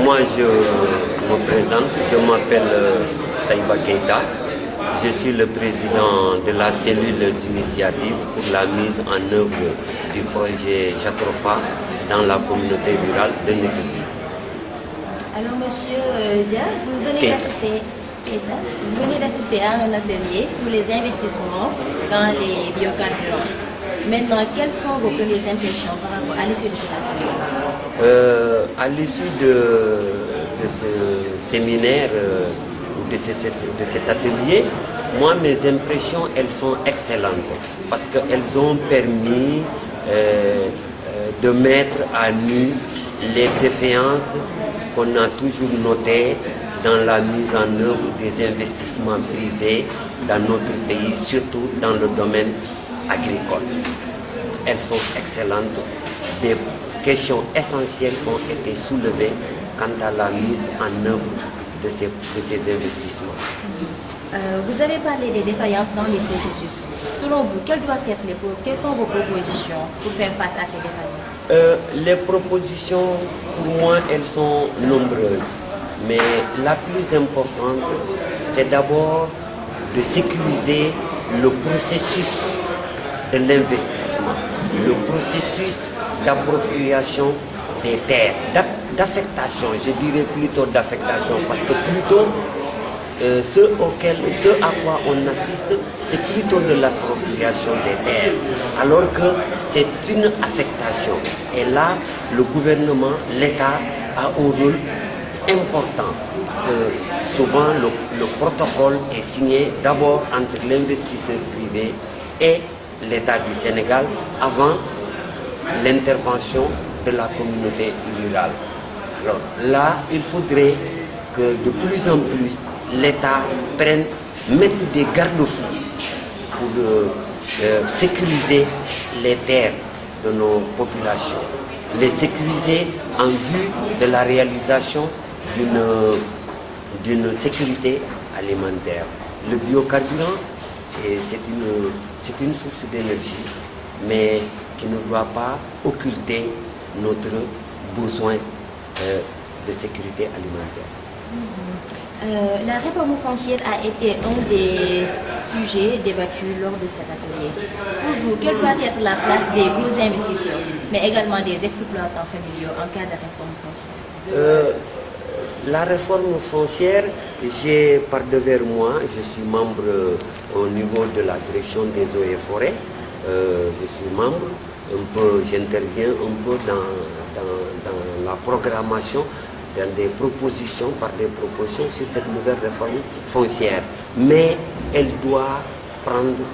Moi, je me présente, je m'appelle Saïba Keïta. Je suis le président de la cellule d'initiative pour la mise en œuvre du projet Jatrofa dans la communauté rurale de Néguébi. Alors, monsieur Dia, vous venez d'assister à un atelier sur les investissements dans les biocarburants. Maintenant, quelles sont vos premières impressions par rapport à l'issue de cet atelier? À l'issue de ce séminaire ou de cet atelier, moi, mes impressions, elles sont excellentes parce qu'elles ont permis de mettre à nu les défaillances qu'on a toujours notées dans la mise en œuvre des investissements privés dans notre pays, surtout dans le domaine agricole. Elles sont excellentes. Des questions essentielles ont été soulevées quant à la mise en œuvre de ces investissements. Vous avez parlé des défaillances dans les processus. Selon vous, quelles sont vos propositions pour faire face à ces défaillances? Les propositions, pour moi, elles sont nombreuses. Mais la plus importante, c'est d'abord de sécuriser le processus de l'investissement, le processus d'appropriation des terres, d'affectation, je dirais plutôt d'affectation, parce que plutôt ce à quoi on assiste, c'est plutôt de l'appropriation des terres, alors que c'est une affectation. Et là, le gouvernement, l'État a un rôle important, parce que souvent le protocole est signé d'abord entre l'investisseur privé et l'État du Sénégal avant l'intervention de la communauté rurale. Alors là, il faudrait que de plus en plus l'État mette des garde-fous pour sécuriser les terres de nos populations, les sécuriser en vue de la réalisation d'une sécurité alimentaire. Le biocarburant, c'est une source d'énergie, mais qui ne doit pas occulter notre besoin de sécurité alimentaire. La réforme foncière a été un des sujets débattus lors de cet atelier. Pour vous, quelle doit être la place des gros investisseurs, mais également des exploitants familiaux en cas de réforme foncière? La réforme foncière, j'ai par devers moi, je suis membre au niveau de la direction des eaux et forêts. Je suis membre, j'interviens un peu dans la programmation, dans des propositions, par des propositions sur cette nouvelle réforme foncière. Mais elle doit prendre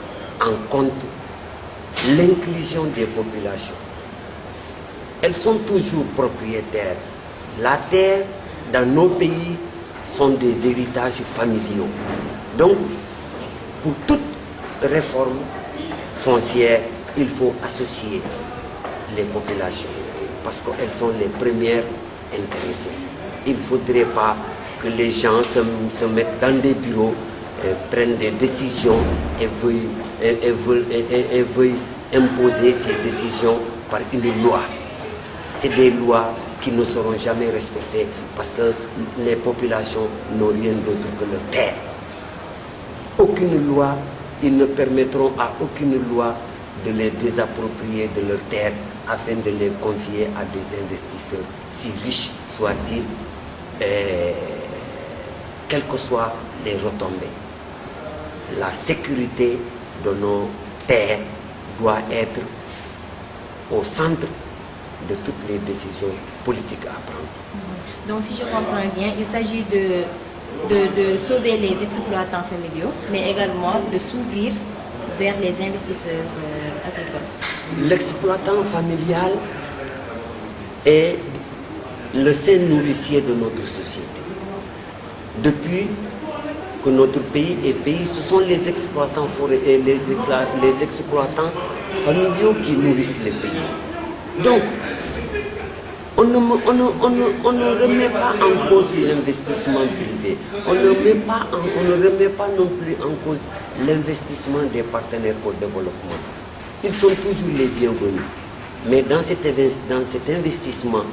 en compte l'inclusion des populations. Elles sont toujours propriétaires. La terre, dans nos pays, sont des héritages familiaux. Donc, pour toute réforme foncière, il faut associer les populations parce qu'elles sont les premières intéressées. Il ne faudrait pas que les gens se mettent dans des bureaux, prennent des décisions et veuillent imposer ces décisions par une loi. C'est des lois qui ne seront jamais respectées parce que les populations n'ont rien d'autre que leur terre. Aucune loi, ils ne permettront à aucune loi de les désapproprier de leur terre afin de les confier à des investisseurs, si riches soient-ils, quelles que soient les retombées. La sécurité de nos terres doit être au centre de toutes les décisions politiques à prendre. Donc si je comprends bien, il s'agit de sauver les exploitants familiaux, mais également de s'ouvrir vers les investisseurs agricoles. L'exploitant familial est le saint nourricier de notre société. Depuis que notre pays est pays, ce sont les exploitants forêts et les exploitants familiaux qui nourrissent les pays. Donc, on ne remet pas en cause l'investissement privé. On ne remet pas non plus en cause l'investissement des partenaires au développement. Ils sont toujours les bienvenus. Mais dans cet investissement,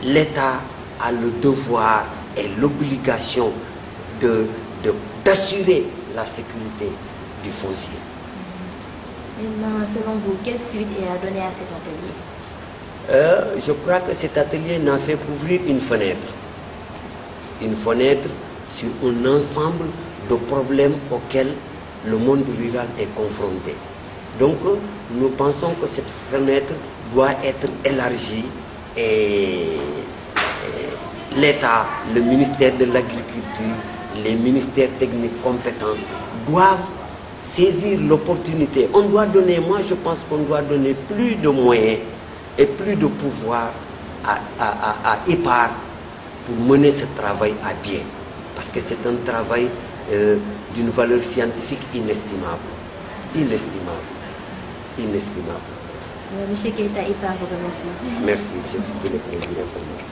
l'État a le devoir et l'obligation d'assurer la sécurité du foncier. Maintenant, selon vous, quelle suite est à donner à cet atelier? Je crois que cet atelier n'a fait qu'ouvrir une fenêtre. Une fenêtre sur un ensemble de problèmes auxquels le monde rural est confronté. Donc, nous pensons que cette fenêtre doit être élargie et l'État, le ministère de l'Agriculture, les ministères techniques compétents doivent saisir l'opportunité. On doit donner, moi je pense qu'on doit donner plus de moyens et plus de pouvoir à EPAR pour mener ce travail à bien. Parce que c'est un travail d'une valeur scientifique inestimable. Inestimable. Inestimable. Monsieur Keita, EPAR vous remercie. Merci, c'est tout le plaisir pour moi.